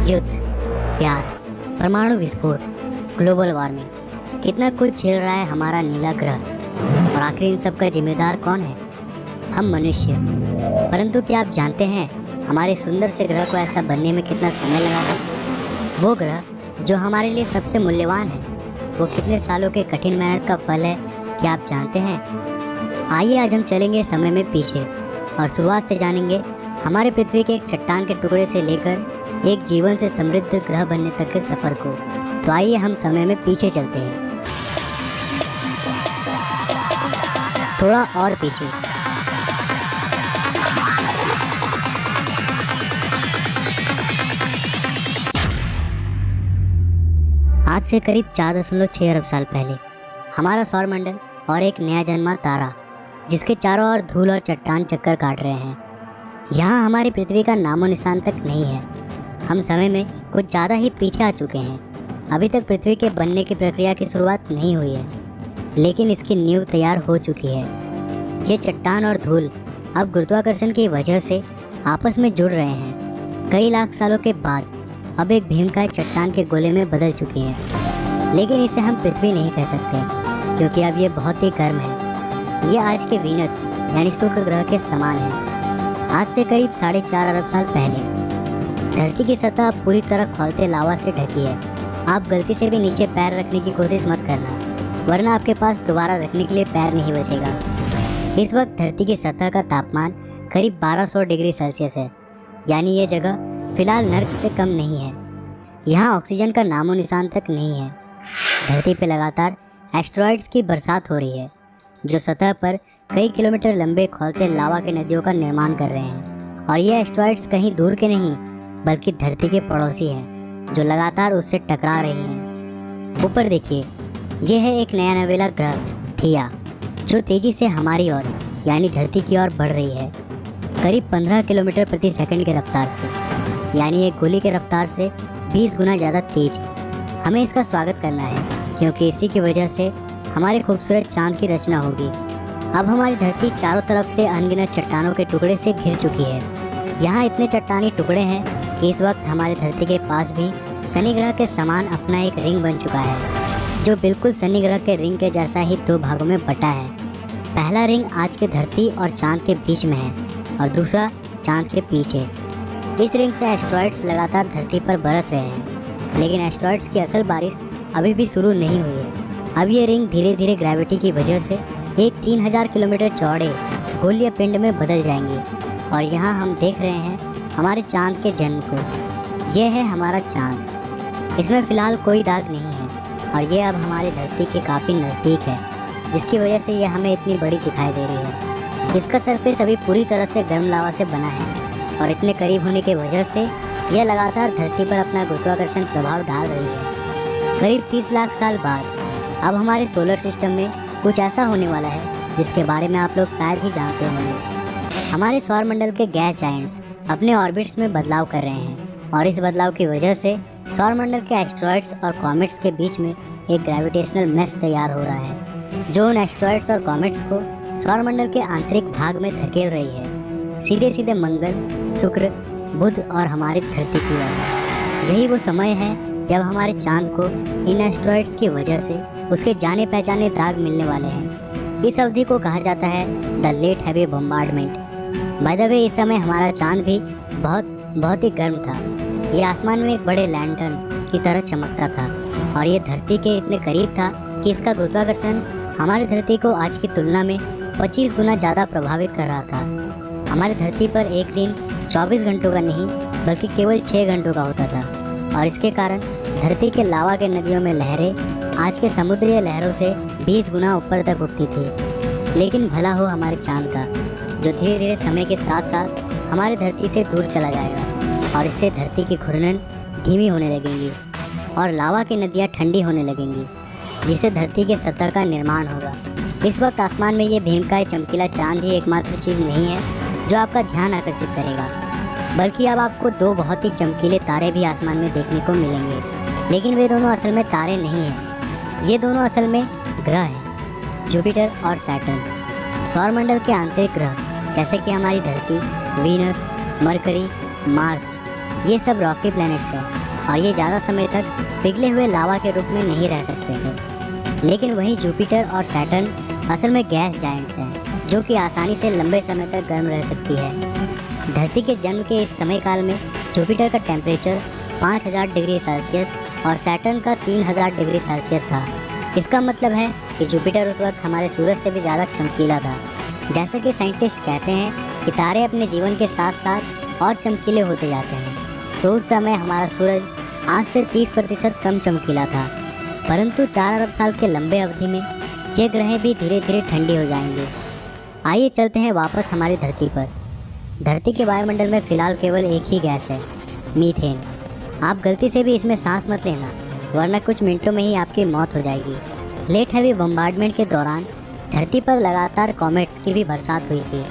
युद्ध, प्यार, परमाणु विस्फोट, ग्लोबल वार्मिंग, कितना कुछ झेल रहा है हमारा नीला ग्रह। और आखिर इन सब का जिम्मेदार कौन है? हम मनुष्य। परंतु क्या आप जानते हैं हमारे सुंदर से ग्रह को ऐसा बनने में कितना समय लगा था? वो ग्रह जो हमारे लिए सबसे मूल्यवान है, वो कितने सालों के कठिन मेहनत का फल है, क्या आप जानते हैं? आइए आज हम चलेंगे समय में पीछे और शुरुआत से जानेंगे हमारे पृथ्वी के एक चट्टान के टुकड़े से लेकर एक जीवन से समृद्ध ग्रह बनने तक के सफर को। तो आइए हम समय में पीछे चलते हैं, थोड़ा और पीछे। आज से करीब 4.6 अरब साल पहले हमारा सौरमंडल और एक नया जन्मा तारा, जिसके चारों ओर धूल और चट्टान चक्कर काट रहे हैं। यहाँ हमारी पृथ्वी का नामो निशान तक नहीं है। हम समय में कुछ ज़्यादा ही पीछे आ चुके हैं। अभी तक पृथ्वी के बनने की प्रक्रिया की शुरुआत नहीं हुई है, लेकिन इसकी नींव तैयार हो चुकी है। ये चट्टान और धूल अब गुरुत्वाकर्षण की वजह से आपस में जुड़ रहे हैं। कई लाख सालों के बाद अब एक भीमकाय चट्टान के गोले में बदल चुकी हैं, लेकिन इसे हम पृथ्वी नहीं कह सकते, क्योंकि अब ये बहुत ही गर्म है। ये आज के वीनस यानी शुक्र ग्रह के समान है। आज से करीब 4.5 अरब साल पहले धरती की सतह पूरी तरह खौलते लावा से ढकी है। आप गलती से भी नीचे पैर रखने की कोशिश मत करना, वरना आपके पास दोबारा रखने के लिए पैर नहीं बचेगा। इस वक्त धरती की सतह का तापमान करीब 1200 डिग्री सेल्सियस है, यानी ये जगह फिलहाल नर्क से कम नहीं है। यहाँ ऑक्सीजन का नामो निशान तक नहीं है। धरती पर लगातार एस्टेरॉइड्स की बरसात हो रही है, जो सतह पर कई किलोमीटर लंबे खौलते लावा के नदियों का निर्माण कर रहे हैं। और ये एस्टेरॉइड्स कहीं दूर के नहीं, बल्कि धरती के पड़ोसी हैं, जो लगातार उससे टकरा रही हैं। ऊपर देखिए, ये है एक नया नवेला ग्रह थिया, जो तेज़ी से हमारी ओर यानी धरती की ओर बढ़ रही है, करीब 15 किलोमीटर प्रति सेकंड की रफ्तार से, यानी एक गोली की रफ्तार से 20 गुना ज़्यादा तेज। हमें इसका स्वागत करना है, क्योंकि इसी की वजह से हमारे खूबसूरत चांद की रचना होगी। अब हमारी धरती चारों तरफ से अनगिनत चट्टानों के टुकड़े से घिर चुकी है। यहाँ इतने चट्टानी टुकड़े हैं कि इस वक्त हमारी धरती के पास भी शनि ग्रह के समान अपना एक रिंग बन चुका है, जो बिल्कुल शनि ग्रह के रिंग के जैसा ही 2 भागों में बटा है। पहला रिंग आज के धरती और चांद के बीच में है और दूसरा चांद के पीछे। इस रिंग से एस्टेरॉइड्स लगातार धरती पर बरस रहे हैं, लेकिन एस्टेरॉइड्स की असल बारिश अभी भी शुरू नहीं हुई है। अब ये रिंग धीरे धीरे ग्रेविटी की वजह से एक 3000 किलोमीटर चौड़े गोलीय पिंड में बदल जाएंगे। और यहाँ हम देख रहे हैं हमारे चांद के जन्म को। ये है हमारा चांद। इसमें फ़िलहाल कोई दाग नहीं है और ये अब हमारी धरती के काफ़ी नज़दीक है, जिसकी वजह से ये हमें इतनी बड़ी दिखाई दे रही है। इसका सरफेस अभी पूरी तरह से गर्म लावा से बना है और इतने करीब होने की वजह से यह लगातार धरती पर अपना गुरुत्वाकर्षण प्रभाव डाल रही है। करीब 30 लाख साल बाद अब हमारे सोलर सिस्टम में कुछ ऐसा होने वाला है जिसके बारे में आप लोग शायद ही जानते होंगे। हमारे सौरमंडल के गैस जायंट्स अपने ऑर्बिट्स में बदलाव कर रहे हैं और इस बदलाव की वजह से सौरमंडल के एस्टेरॉइड्स और कॉमेट्स के बीच में एक ग्रेविटेशनल मेश तैयार हो रहा है, जो उन एस्टेरॉइड्स और कॉमेट्स को सौरमंडल के आंतरिक भाग में धकेल रही है, सीधे सीधे मंगल, शुक्र, बुध और हमारी धरती की ओर। यही वो समय है जब हमारे चांद को इन एस्टेरॉइड्स की वजह से उसके जाने पहचाने दाग मिलने वाले हैं। इस अवधि को कहा जाता है the late heavy bombardment. By the way, इस समय हमारा चांद भी बहुत ही गर्म था। ये आसमान में एक बड़े लैंटर्न की तरह चमकता था और ये धरती के इतने करीब था कि इसका गुरुत्वाकर्षण हमारी धरती को आज की तुलना में 25 गुना ज़्यादा प्रभावित कर रहा था। हमारी धरती पर एक दिन 24 घंटों का नहीं, बल्कि केवल 6 घंटों का होता था और इसके कारण धरती के लावा के नदियों में लहरें आज के समुद्री लहरों से 20 गुना ऊपर तक उठती थी। लेकिन भला हो हमारे चांद का, जो धीरे धीरे समय के साथ साथ हमारी धरती से दूर चला जाएगा और इससे धरती की घूर्णन धीमी होने लगेंगी और लावा की नदियाँ ठंडी होने लगेंगी, जिससे धरती के सतह का निर्माण होगा। इस वक्त आसमान में ये भीमकाय चमकीला चांद ही एकमात्र चीज़ नहीं है जो आपका ध्यान आकर्षित करेगा, बल्कि अब आपको 2 बहुत ही चमकीले तारे भी आसमान में देखने को मिलेंगे। लेकिन वे दोनों असल में तारे नहीं हैं, ये दोनों असल में ग्रह हैं, जुपिटर और सैटर्न। सौरमंडल के आंतरिक ग्रह जैसे कि हमारी धरती, वीनस, मरकरी, मार्स, ये सब रॉकी प्लैनेट्स हैं और ये ज़्यादा समय तक पिघले हुए लावा के रूप में नहीं रह सकते थे। लेकिन वहीं जुपिटर और सैटर्न असल में गैस जायंट्स हैं, जो कि आसानी से लंबे समय तक गर्म रह सकती है। धरती के जन्म के इस समय काल में जुपिटर का टेम्परेचर 5000 डिग्री सेल्सियस और सैटर्न का 3000 डिग्री सेल्सियस था। इसका मतलब है कि जुपिटर उस वक्त हमारे सूरज से भी ज़्यादा चमकीला था। जैसा कि साइंटिस्ट कहते हैं कि तारे अपने जीवन के साथ साथ और चमकीले होते जाते हैं, तो उस समय हमारा सूरज आज से 30% कम चमकीला था। परंतु 4 अरब साल के लंबे अवधि में ये ग्रह भी धीरे धीरे ठंडी हो जाएंगे। आइए चलते हैं वापस हमारी धरती पर। धरती के वायुमंडल में फ़िलहाल केवल एक ही गैस है, मीथेन। आप गलती से भी इसमें सांस मत लेना, वरना कुछ मिनटों में ही आपकी मौत हो जाएगी। लेट हैवी बम्बार्डमेंट के दौरान धरती पर लगातार कॉमेट्स की भी बरसात हुई थी,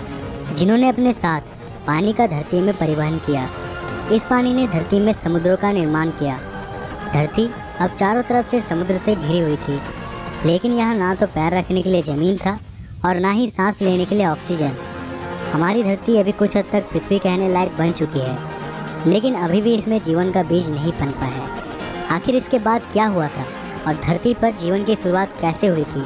जिन्होंने अपने साथ पानी का धरती में परिवहन किया। इस पानी ने धरती में समुद्रों का निर्माण किया। धरती अब चारों तरफ से समुद्र से घिरी हुई थी, लेकिन यहाँ ना तो पैर रखने के लिए ज़मीन था और ना ही सांस लेने के लिए ऑक्सीजन। हमारी धरती अभी कुछ हद तक पृथ्वी कहने लायक बन चुकी है, लेकिन अभी भी इसमें जीवन का बीज नहीं पनपा है। आखिर इसके बाद क्या हुआ था और धरती पर जीवन की शुरुआत कैसे हुई थी?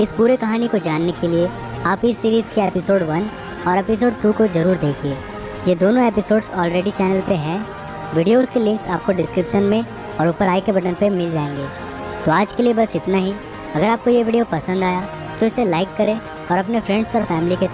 इस पूरे कहानी को जानने के लिए आप इस सीरीज़ के एपिसोड 1 और एपिसोड 2 को ज़रूर देखिए। ये दोनों एपिसोड्स ऑलरेडी चैनल पे हैं। वीडियोस के लिंक्स आपको डिस्क्रिप्शन में और ऊपर आई के बटन पे मिल जाएंगे। तो आज के लिए बस इतना ही। अगर आपको ये वीडियो पसंद आया तो इसे लाइक करें और अपने फ्रेंड्स और फैमिली के साथ